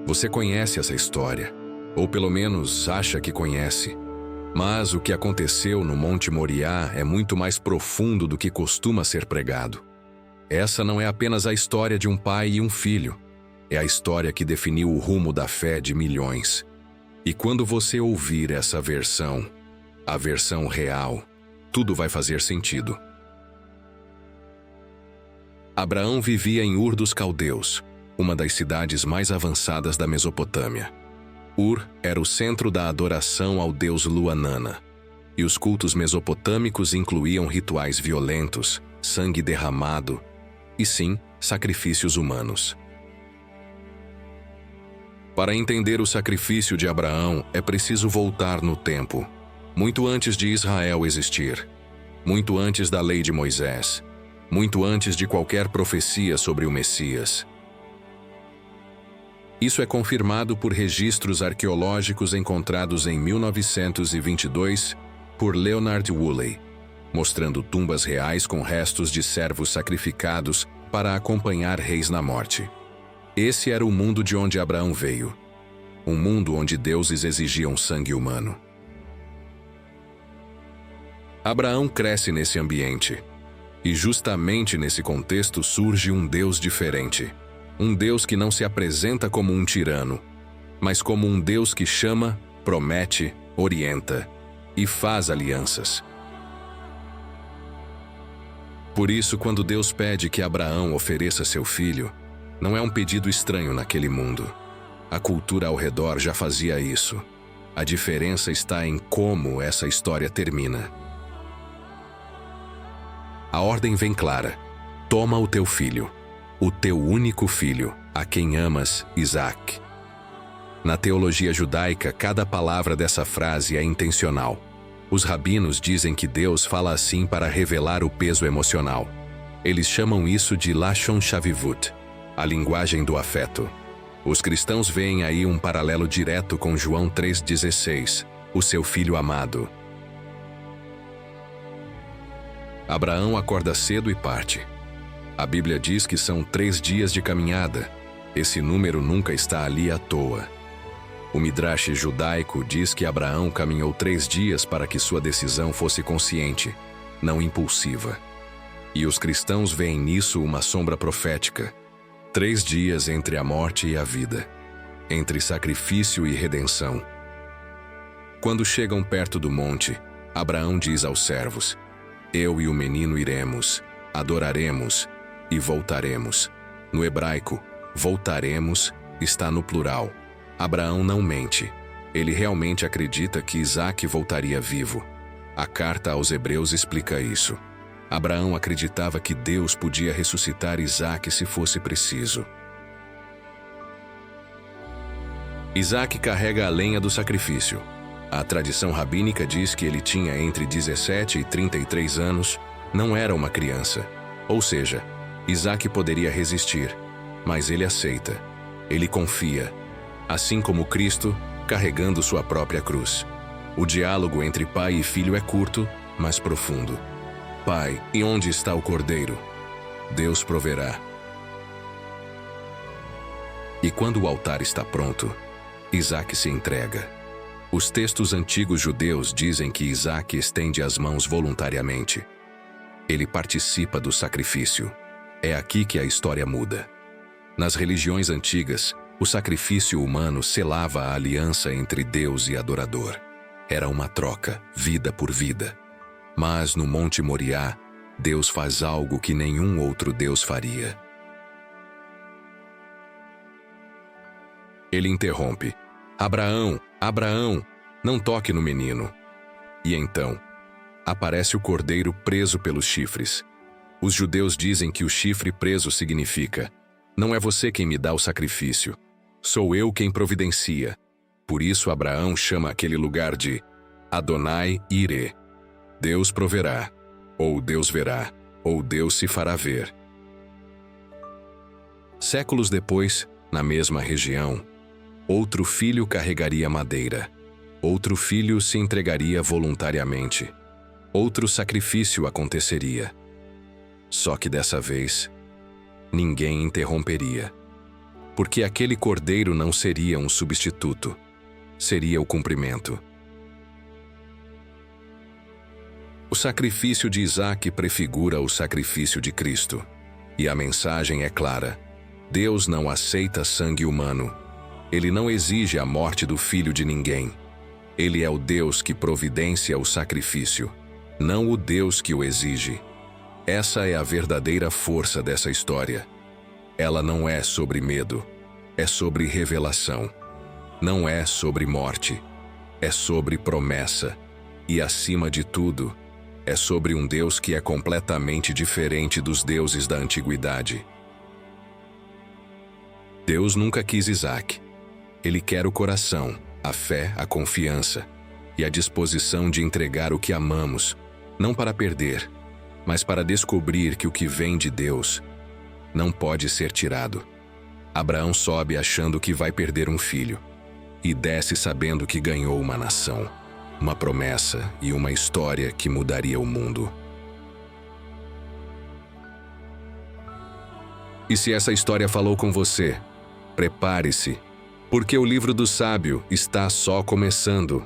Você conhece essa história, ou pelo menos acha que conhece. Mas o que aconteceu no Monte Moriá é muito mais profundo do que costuma ser pregado. Essa não é apenas a história de um pai e um filho. É a história que definiu o rumo da fé de milhões. E quando você ouvir essa versão, a versão real, tudo vai fazer sentido. Abraão vivia em Ur dos Caldeus, uma das cidades mais avançadas da Mesopotâmia. Ur era o centro da adoração ao deus Luanana, e os cultos mesopotâmicos incluíam rituais violentos, sangue derramado e, sim, sacrifícios humanos. Para entender o sacrifício de Abraão, é preciso voltar no tempo, muito antes de Israel existir, muito antes da lei de Moisés, muito antes de qualquer profecia sobre o Messias. Isso é confirmado por registros arqueológicos encontrados em 1922 por Leonard Woolley, mostrando tumbas reais com restos de servos sacrificados para acompanhar reis na morte. Esse era o mundo de onde Abraão veio, um mundo onde deuses exigiam sangue humano. Abraão cresce nesse ambiente, e justamente nesse contexto surge um Deus diferente. Um Deus que não se apresenta como um tirano, mas como um Deus que chama, promete, orienta e faz alianças. Por isso, quando Deus pede que Abraão ofereça seu filho, não é um pedido estranho naquele mundo. A cultura ao redor já fazia isso. A diferença está em como essa história termina. A ordem vem clara: toma o teu filho, o teu único filho, a quem amas, Isaque. Na teologia judaica, cada palavra dessa frase é intencional. Os rabinos dizem que Deus fala assim para revelar o peso emocional. Eles chamam isso de Lashon Shavivut, a linguagem do afeto. Os cristãos veem aí um paralelo direto com João 3,16, o seu filho amado. Abraão acorda cedo e parte. A Bíblia diz que são 3 dias de caminhada. Esse número nunca está ali à toa. O Midrash judaico diz que Abraão caminhou 3 dias para que sua decisão fosse consciente, não impulsiva. E os cristãos veem nisso uma sombra profética. 3 dias entre a morte e a vida, entre sacrifício e redenção. Quando chegam perto do monte, Abraão diz aos servos: eu e o menino iremos, adoraremos e voltaremos. No hebraico, voltaremos está no plural. Abraão não mente. Ele realmente acredita que Isaque voltaria vivo. A carta aos Hebreus explica isso. Abraão acreditava que Deus podia ressuscitar Isaque se fosse preciso. Isaque carrega a lenha do sacrifício. A tradição rabínica diz que ele tinha entre 17 e 33 anos, não era uma criança. Ou seja, Isaque poderia resistir, mas ele aceita. Ele confia, assim como Cristo, carregando sua própria cruz. O diálogo entre pai e filho é curto, mas profundo. Pai, e onde está o cordeiro? Deus proverá. E quando o altar está pronto, Isaque se entrega. Os textos antigos judeus dizem que Isaque estende as mãos voluntariamente. Ele participa do sacrifício. É aqui que a história muda. Nas religiões antigas, o sacrifício humano selava a aliança entre Deus e adorador. Era uma troca, vida por vida. Mas no Monte Moriá, Deus faz algo que nenhum outro Deus faria. Ele interrompe: Abraão, Abraão, não toque no menino. E então, aparece o cordeiro preso pelos chifres. Os judeus dizem que o chifre preso significa: não é você quem me dá o sacrifício, sou eu quem providencia. Por isso Abraão chama aquele lugar de Adonai Irê. Deus proverá, ou Deus verá, ou Deus se fará ver. Séculos depois, na mesma região, outro filho carregaria madeira. Outro filho se entregaria voluntariamente. Outro sacrifício aconteceria. Só que dessa vez, ninguém interromperia. porque aquele cordeiro não seria um substituto, seria o cumprimento. O sacrifício de Isaque prefigura o sacrifício de Cristo, e a mensagem é clara: Deus não aceita sangue humano. Ele não exige a morte do filho de ninguém. Ele é o Deus que providencia o sacrifício, não o Deus que o exige. Essa é a verdadeira força dessa história. Ela não é sobre medo, é sobre revelação. Não é sobre morte, é sobre promessa. E, acima de tudo, é sobre um Deus que é completamente diferente dos deuses da antiguidade. Deus nunca quis Isaque. Ele quer o coração, a fé, a confiança e a disposição de entregar o que amamos, não para perder, mas para descobrir que o que vem de Deus não pode ser tirado. Abraão sobe achando que vai perder um filho e desce sabendo que ganhou uma nação, uma promessa e uma história que mudaria o mundo. E se essa história falou com você, prepare-se, porque o livro do sábio está só começando.